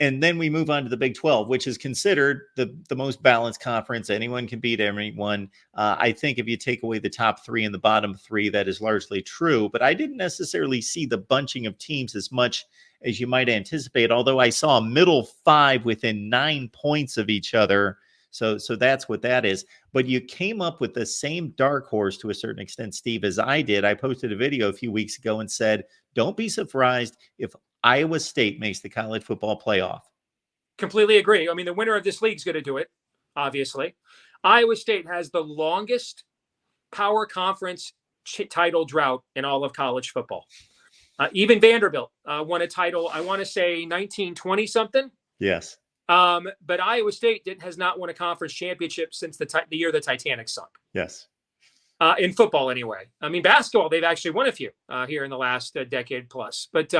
And then we move on to the Big 12, which is considered the most balanced conference. Anyone can beat anyone. I think if you take away the top three and the bottom three, that is largely true. But I didn't necessarily see the bunching of teams as much as you might anticipate, although I saw a middle five within 9 points of each other. So that's what that is. But you came up with the same dark horse to a certain extent, Steve, as I did. I posted a video a few weeks ago and said, don't be surprised if Iowa State makes the college football playoff. Completely agree. I mean, the winner of this league is going to do it, obviously. Iowa State has the longest power conference title drought in all of college football. Even Vanderbilt won a title, I want to say 1920 something. Yes. But Iowa State has not won a conference championship since the year the Titanic sunk. Yes. In football, anyway. I mean, basketball, they've actually won a few here in the last decade plus. But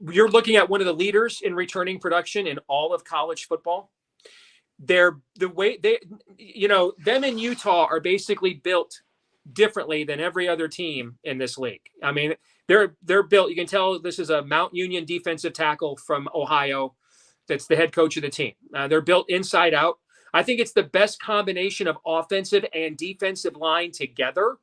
you're looking at one of the leaders in returning production in all of college football. Them in Utah are basically built differently than every other team in this league. I mean, they're built. You can tell this is a Mount Union defensive tackle from Ohio that's the head coach of the team. They're built inside out. I think it's the best combination of offensive and defensive line together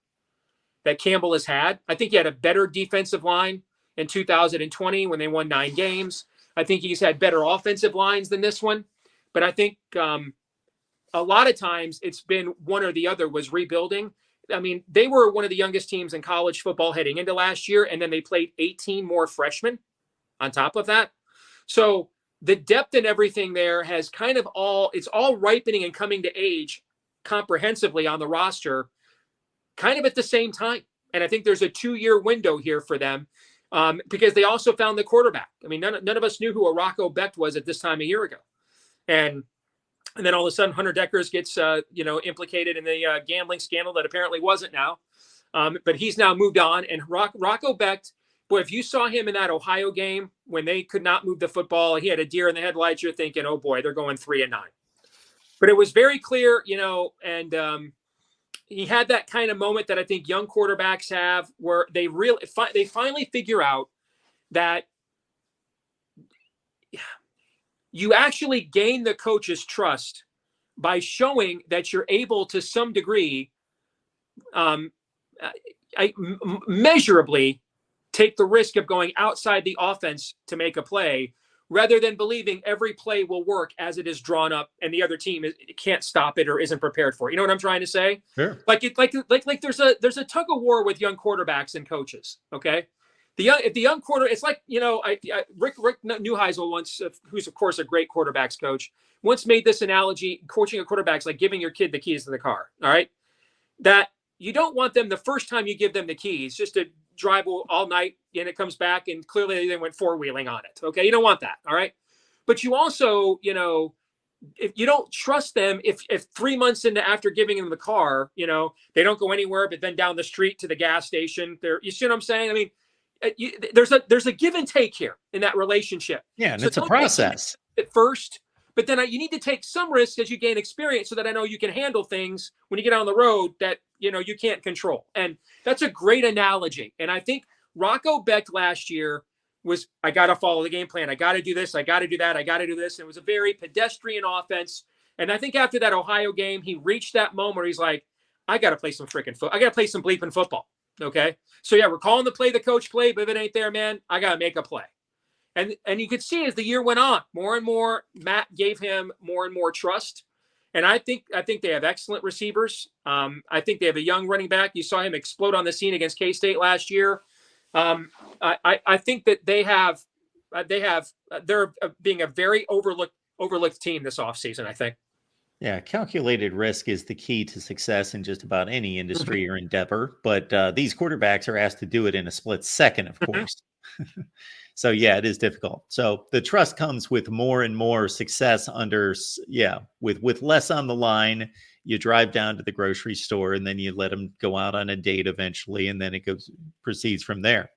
that Campbell has had. I think he had a better defensive line in 2020 when they won 9 games. I think he's had better offensive lines than this one. But I think a lot of times it's been one or the other was rebuilding. I mean, they were one of the youngest teams in college football heading into last year, and then they played 18 more freshmen on top of that. So the depth and everything there has kind of it's all ripening and coming to age comprehensively on the roster kind of at the same time. And I think there's a 2-year window here for them because they also found the quarterback. I mean, none of us knew who Rocco Becht was at this time a year ago. And then all of a sudden Hunter Deckers gets, implicated in the gambling scandal that apparently wasn't now. But he's now moved on. And Rocco Becht, boy, if you saw him in that Ohio game when they could not move the football, he had a deer in the headlights. You're thinking, oh boy, they're going 3-9. But it was very clear, and he had that kind of moment that I think young quarterbacks have, where they finally figure out that you actually gain the coach's trust by showing that you're able to some degree, measurably take the risk of going outside the offense to make a play, rather than believing every play will work as it is drawn up and the other team can't stop it or isn't prepared for it. You know what I'm trying to say? Sure. Like there's a tug of war with young quarterbacks and coaches. Okay. If the young quarter, it's like, Rick Neuheisel once, who's of course a great quarterbacks coach, once made this analogy: coaching a quarterback's like giving your kid the keys to the car. All right. That you don't want them the first time you give them the keys just to drive all night and it comes back and clearly they went 4-wheeling on it. Okay. You don't want that. All right. But you also, if you don't trust them, if 3 months after giving them the car, they don't go anywhere, but then down the street to the gas station there, you see what I'm saying? I mean, there's a give and take here in that relationship. Yeah. And so it's a process at first, but then you need to take some risks as you gain experience so that I know you can handle things when you get on the road that, you can't control. And that's a great analogy. And I think Rocco Becht last year was, I got to follow the game plan. I got to do this. I got to do that. I got to do this. And it was a very pedestrian offense. And I think after that Ohio game, he reached that moment where he's like, I got to play some freaking I got to play some bleeping football. Okay. So yeah, we're calling the play the coach played, but if it ain't there, man, I got to make a play. And you could see as the year went on, more and more, Matt gave him more and more trust. And I think they have excellent receivers. I think they have a young running back. You saw him explode on the scene against K-State last year. I think that they're being a very overlooked team this offseason, I think. Yeah, calculated risk is the key to success in just about any industry or endeavor. But these quarterbacks are asked to do it in a split second, of course. So, yeah, it is difficult. So the trust comes with more and more success with less on the line. You drive down to the grocery store and then you let them go out on a date eventually. And then it proceeds from there.